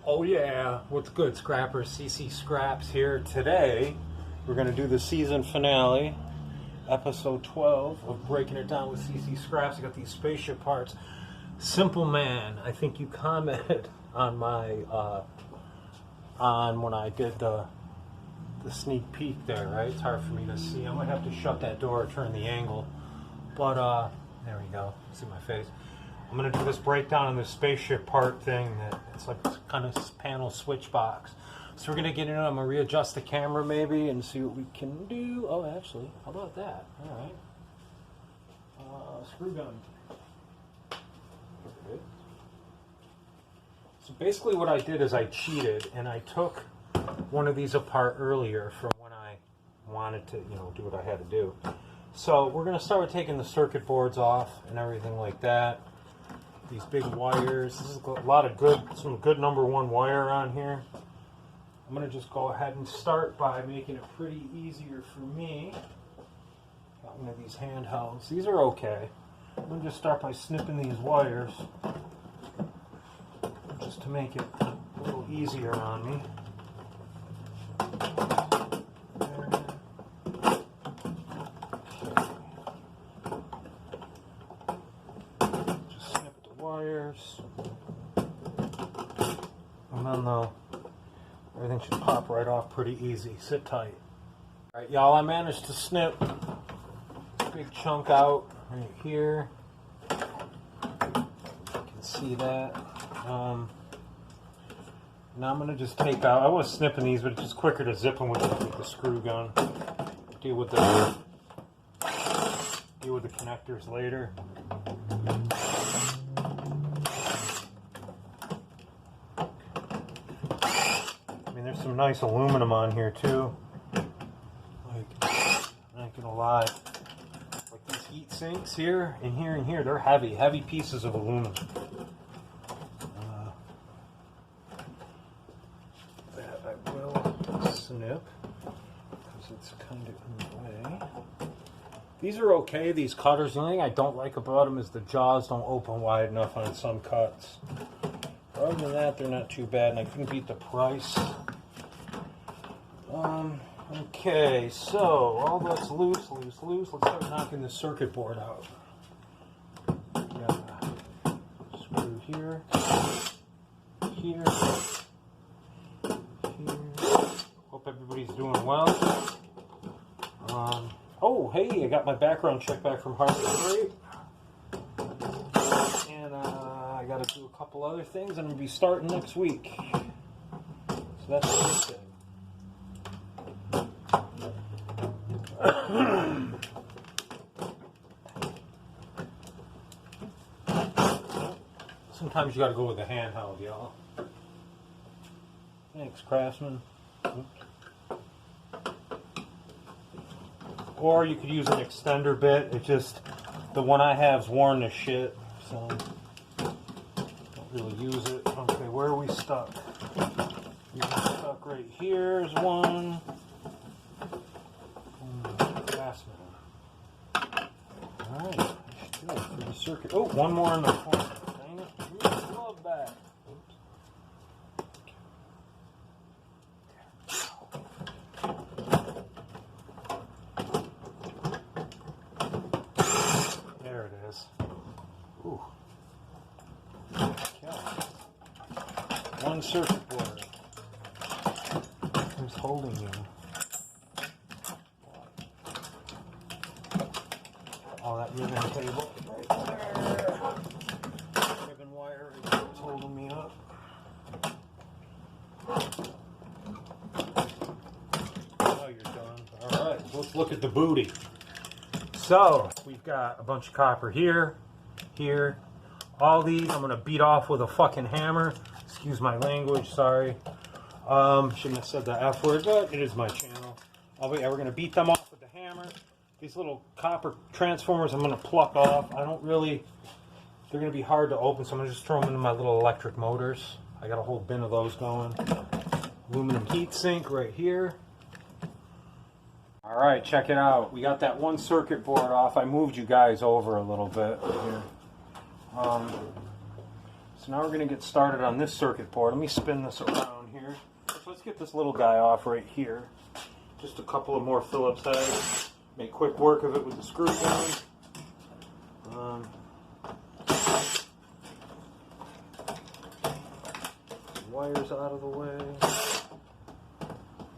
Oh yeah, what's good, scrappers? CCscraps here. Today, we're going to do the season finale, episode 12 of Breaking It Down with CCscraps. I got these spaceship parts. Simple man, I think you commented on my, on when I did the sneak peek there, right? It's hard for me to see. I might have to shut that door or turn the angle. But, there we go. See my face. I'm going to do this breakdown on this spaceship part thing. It's like kind of panel switch box. So we're going to get in it. I'm going to readjust the camera maybe and see what we can do. Oh, actually, how about that? All right. Screw gun. So basically what I did is I cheated and I took one of these apart earlier from when I wanted to, do what I had to do. So we're going to start with taking the circuit boards off and everything like that. These big wires. This is a lot of some good number one wire on here. I'm going to just go ahead and start by making it pretty easier for me. Got one of these handhelds. These are okay. I'm going to just start by snipping these wires just to make it a little easier on me. Wires, and then everything should pop right off pretty easy. Sit tight. All right, y'all, I managed to snip a big chunk out right here. You can see that. Now I'm going to just take out, I was snipping these, but it's just quicker to zip them with the screw gun. Deal with the connectors later. There's some nice aluminum on here too. Like, I'm not gonna lie. Like these heat sinks here and here and here, they're heavy pieces of aluminum. That I will snip because it's kind of in the way. These are okay, these cutters. The only thing I don't like about them is the jaws don't open wide enough on some cuts. Other than that, they're not too bad, and I couldn't beat the price. Okay, so all that's loose. Let's start knocking the circuit board out. Got a screw here. Hope everybody's doing well. Oh, hey, I got my background check back from Harvard. And I got to do a couple other things. I'm going to be starting next week. So that's the first thing. Sometimes you gotta go with a handheld, y'all. Thanks, Craftsman. Or you could use an extender bit. It's just the one I have's worn to shit, so don't really use it. Okay, where are we stuck? We're stuck right here is one. Alright, I should do it for the circuit. Oh, one more in the corner. Dang it. I love that. Oops. There it is. Ooh. Okay. One circuit board. Who's holding you? Oh, that ribbon table right there. Ribbon wire is what's holding me up. Oh, you're done. All right, so let's look at the booty. So we've got a bunch of copper here. All these I'm gonna beat off with a fucking hammer. Excuse my language, sorry. Shouldn't have said the F word, but it is my channel. Oh, but yeah, we're gonna beat them off with the hammer. These little copper transformers I'm going to pluck off. they're going to be hard to open, so I'm going to just throw them into my little electric motors. I got a whole bin of those going. Aluminum heat sink right here. All right, check it out. We got that one circuit board off. I moved you guys over a little bit here. So now we're going to get started on this circuit board. Let me spin this around here. So let's get this little guy off right here. Just a couple of more Phillips heads. Make quick work of it with the screw gun. Wires out of the way.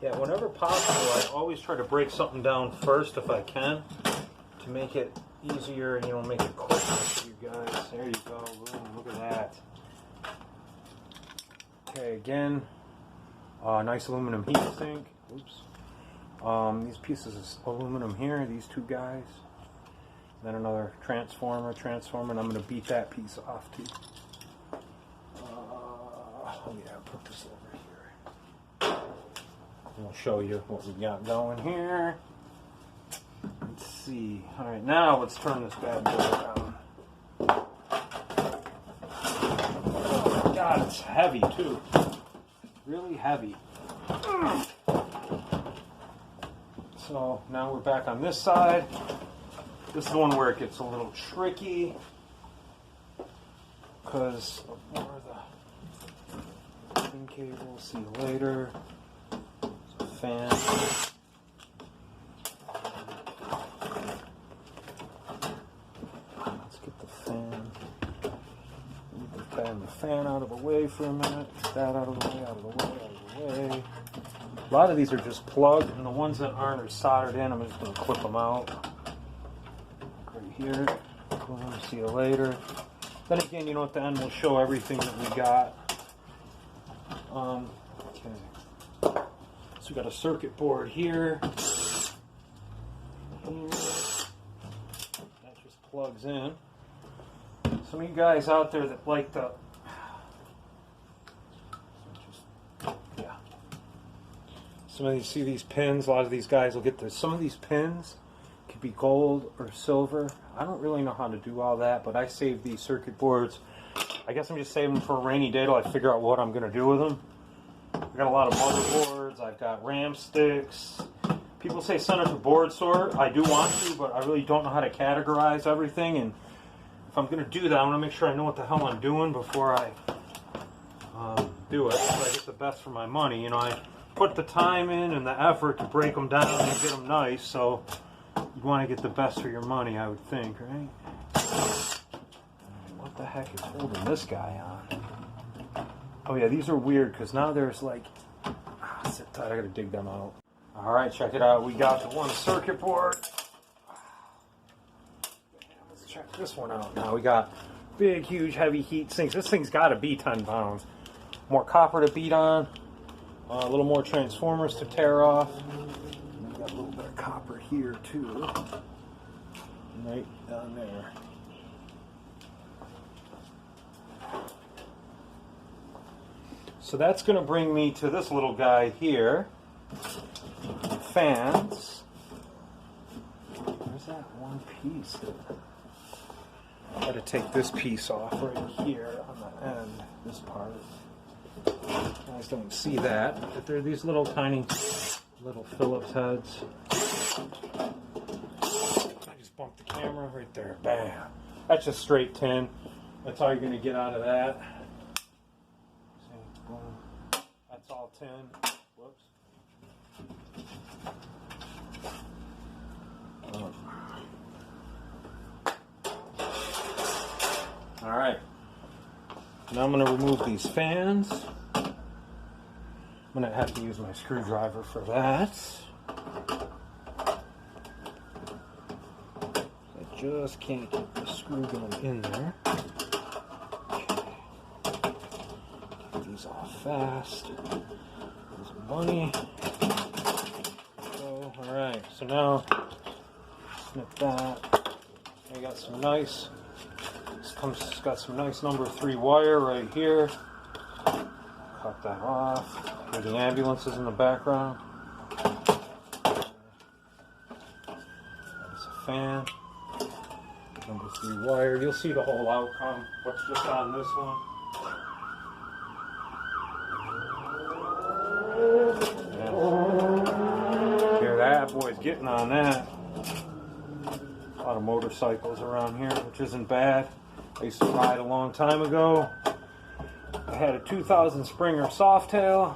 Yeah, whenever possible, I always try to break something down first if I can to make it easier and, you know, make it quicker for you guys. There you go. Boom, look at that. Okay, again, nice aluminum heat sink. Oops. These pieces of aluminum here, these two guys. Then another transformer, and I'm going to beat that piece off too. Oh yeah, put this over here. And I'll show you what we got going here. Let's see. All right, now let's turn this bad boy down. Oh God, it's heavy too. Really heavy. So now we're back on this side. This is the one where it gets a little tricky because of more of the pin cable. See you later. There's a fan. Let's get the fan. Bang the fan out of the way for a minute. Get that out of the way, out of the way, out of the way. A lot of these are just plugged, and the ones that aren't are soldered in. I'm just going to clip them out. Right here. Boom, see you later. Then again, you know, at the end we'll show everything that we got. Okay. So we got a circuit board here. That just plugs in. Some of you guys out there that like the some of these, see these pins, a lot of these guys will get this. Some of these pins could be gold or silver. I don't really know how to do all that, but I save these circuit boards. I guess I'm just saving them for a rainy day till I figure out what I'm going to do with them. I've got a lot of motherboards. I've got RAM sticks. People say send it to board sort. I do want to, but I really don't know how to categorize everything. And if I'm going to do that, I want to make sure I know what the hell I'm doing before I do it, so I get the best for my money. You know, I put the time in and the effort to break them down and get them nice, so you want to get the best for your money, I would think, right? What the heck is holding this guy on? Oh yeah, these are weird because now there's like, sit tight, I gotta dig them out. All right, check it out. We got the one circuit board. Let's check this one out now. We got big, huge, heavy heat sinks. This thing's got to be 10 pounds. More copper to beat on. A little more transformers to tear off. We got a little bit of copper here too. Right down there. So that's going to bring me to this little guy here. Fans. Where's that one piece? I got to take this piece off right here on the end, this part. You guys don't see that, but there are these little tiny little Phillips heads. I just bumped the camera right there. Bam. That's just straight tin. That's all you're going to get out of that. See, boom. That's all tin. Whoops. All right. Now I'm going to remove these fans. I'm going to have to use my screwdriver for that. I just can't get the screw gun in there. Okay. Get these off fast. There's money. So, alright, so now snip that. I got some nice. It's got some nice number 3 wire right here. Cut that off. Here the ambulance is in the background. There's a fan. Number 3 wire. You'll see the whole outcome. What's just on this one. Yeah. Here that boy's getting on that. A lot of motorcycles around here, which isn't bad. I used to ride a long time ago. I had a 2000 Springer Softail,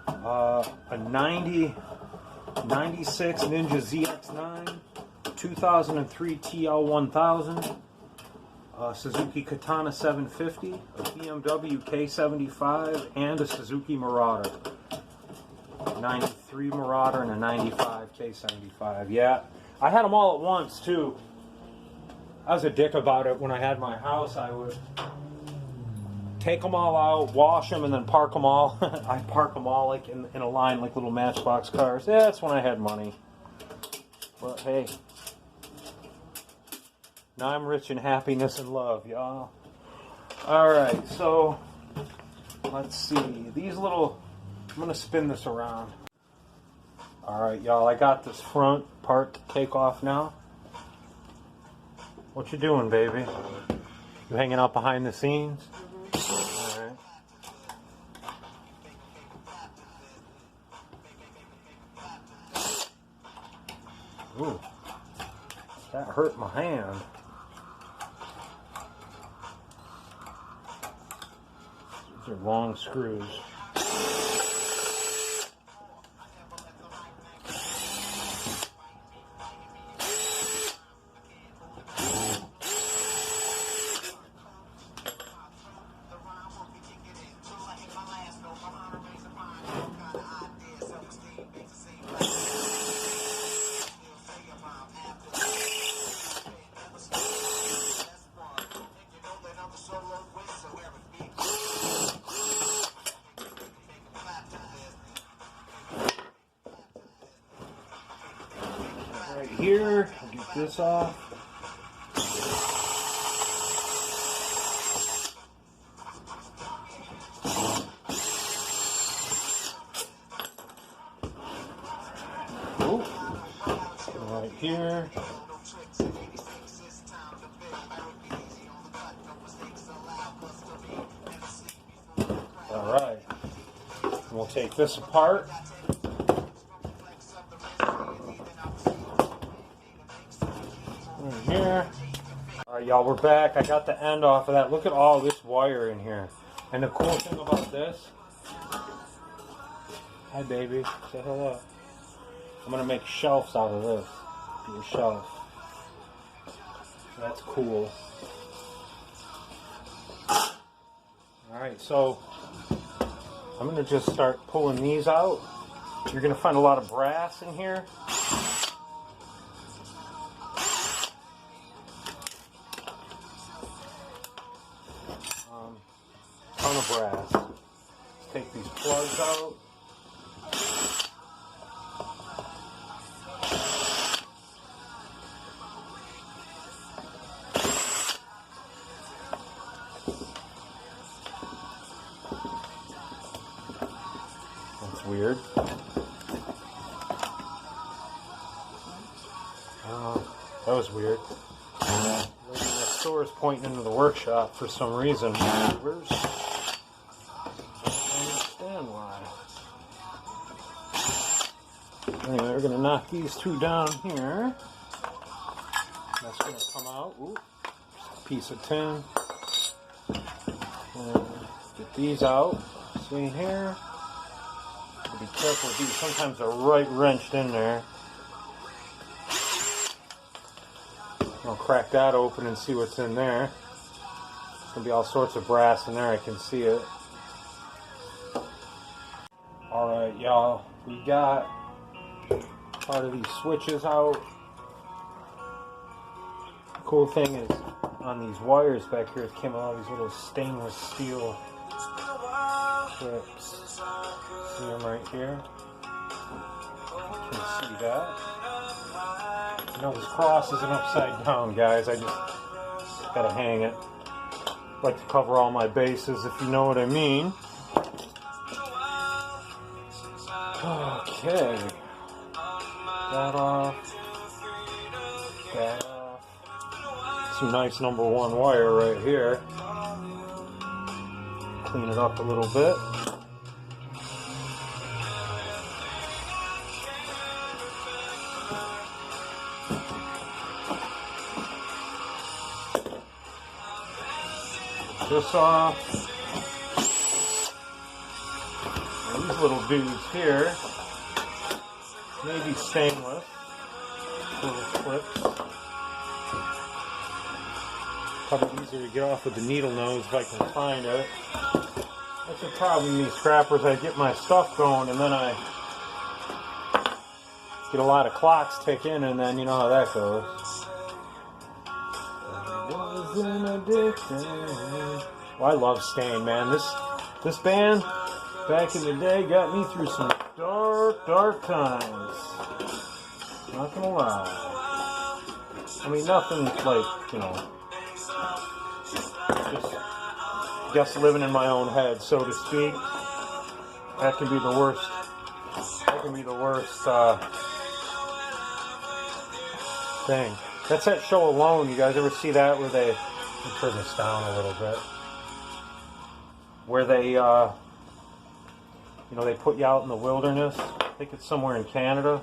a 96 Ninja ZX9, 2003 TL1000, a Suzuki Katana 750, a BMW K75, and a Suzuki Marauder. 93 Marauder and a 95 K75. Yeah, I had them all at once too. I was a dick about it. When I had my house, I would take them all out, wash them, and then park them all. I park them all like in a line, like little Matchbox cars. Yeah, that's when I had money. But hey, now I'm rich in happiness and love, y'all. All right, so let's see. These little, I'm gonna spin this around. All right, y'all, I got this front part to take off now. What you doing, baby? You hanging out behind the scenes? All right. Ooh, that hurt my hand. These are long screws. Right here, I'll get this off. Ooh. Right here. All right. We'll take this apart. Here. Alright, y'all, we're back. I got the end off of that. Look at all this wire in here. And the cool thing about this, hi baby, say hello. I'm gonna make shelves out of this. Be a shelf. That's cool. Alright, so I'm gonna just start pulling these out. You're gonna find a lot of brass in here. Ton of brass. Let's take these plugs out. That's weird. That was weird. Lady next door is pointing into the workshop for some reason. Where's... why. Anyway, we're gonna knock these two down here. That's gonna come out. Ooh, just a piece of tin. And get these out. See here? Be careful with these. Sometimes they're right wrenched in there. I'll crack that open and see what's in there. There's gonna be all sorts of brass in there. I can see it. Alright, y'all, we got part of these switches out. The cool thing is, on these wires back here, it came with all these little stainless steel clips. See them right here? You can see that. You know, this cross isn't upside down, guys. I just gotta hang it. I like to cover all my bases, if you know what I mean. Okay, that off, that off. Some nice number 1 wire right here. Clean it up a little bit. This off. these little dudes here, maybe stainless, little clips. Probably easier to get off with the needle nose if I can find it. That's the problem with these scrappers. I get my stuff going and then I get a lot of clocks ticking, and then you know how that goes. Was an addiction. Well, I love Stain, man. This band back in the day got me through some dark times. Not gonna lie. I mean, nothing like, you know, just living in my own head, so to speak. That can be the worst. That can be the worst thing. That's that show Alone. You guys ever see that where they? Let me turn this down a little bit. Where they, you know, they put you out in the wilderness. I think it's somewhere in Canada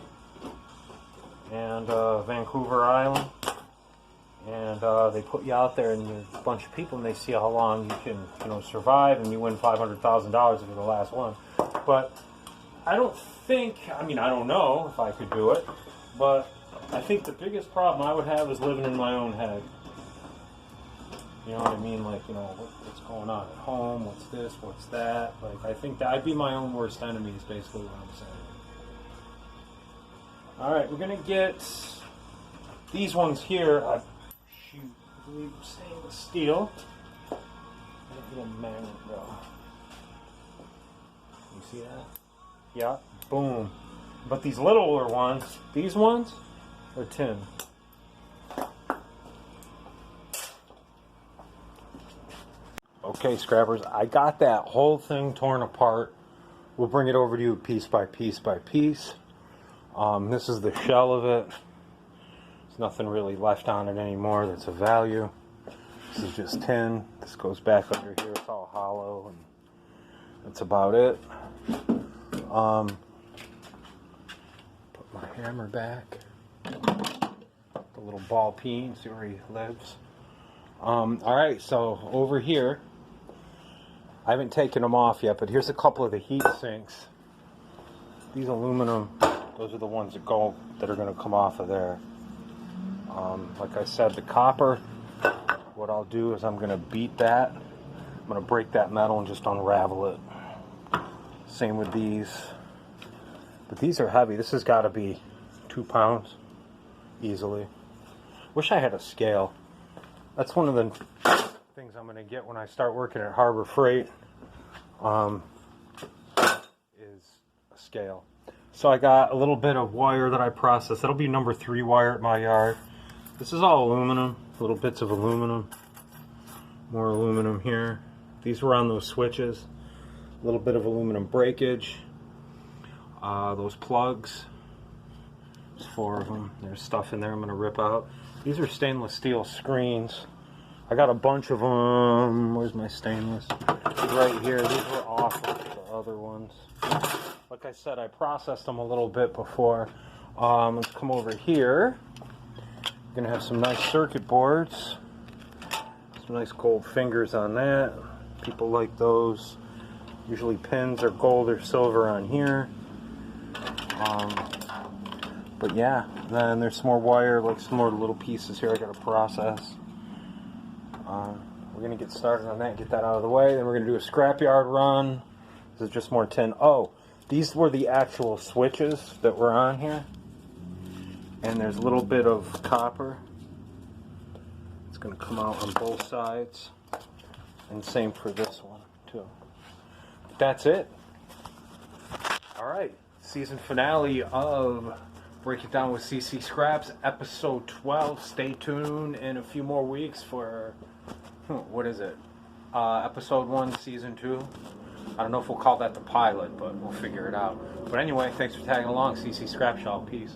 and Vancouver Island. And they put you out there, and there's a bunch of people, and they see how long you can, you know, survive, and you win $500,000 if you're the last one. But I don't think, I mean, I don't know if I could do it, but I think the biggest problem I would have is living in my own head. You know what I mean? Like, you know, what's going on at home? What's this? What's that? Like, I think that I'd be my own worst enemy is basically what I'm saying. All right, we're going to get these ones here. I believe stainless steel. A little magnet though. You see that? Yeah, boom. But these littler ones, these ones, are tin. Okay, scrappers, I got that whole thing torn apart. We'll bring it over to you piece by piece by piece. This is the shell of it. There's nothing really left on it anymore that's of value. This is just tin. This goes back under here. It's all hollow, and that's about it. Put my hammer back. The little ball peen. See where he lives. Alright, so over here, I haven't taken them off yet, but here's a couple of the heat sinks. These aluminum, those are the ones that are going to come off of there. Like I said, the copper, what I'll do is I'm going to beat that. I'm going to break that metal and just unravel it. Same with these. But these are heavy. This has got to be 2 pounds easily. Wish I had a scale. That's one of the things I'm going to get when I start working at Harbor Freight, is a scale. So I got a little bit of wire that I processed. That'll be number 3 wire at my yard. This is all aluminum, little bits of aluminum. More aluminum here. These were on those switches. A little bit of aluminum breakage. Those plugs. There's 4 of them. There's stuff in there I'm going to rip out. These are stainless steel screens. I got a bunch of them. Where's my stainless? Right here. These were off of the other ones. Like I said, I processed them a little bit before. Let's come over here. We're going to have some nice circuit boards. Some nice gold fingers on that. People like those. Usually pins are gold or silver on here. But yeah, then there's some more wire, like some more little pieces here I got to process. We're going to get started on that, get that out of the way. Then we're going to do a scrapyard run. This is just more tin. Oh, these were the actual switches that were on here. And there's a little bit of copper. It's going to come out on both sides. And same for this one, too. That's it. All right. Season finale of Break It Down with CCscraps, episode 12. Stay tuned in a few more weeks for, what is it? Episode 1, season 2. I don't know if we'll call that the pilot, but we'll figure it out. But anyway, thanks for tagging along. CCscraps, y'all. Peace.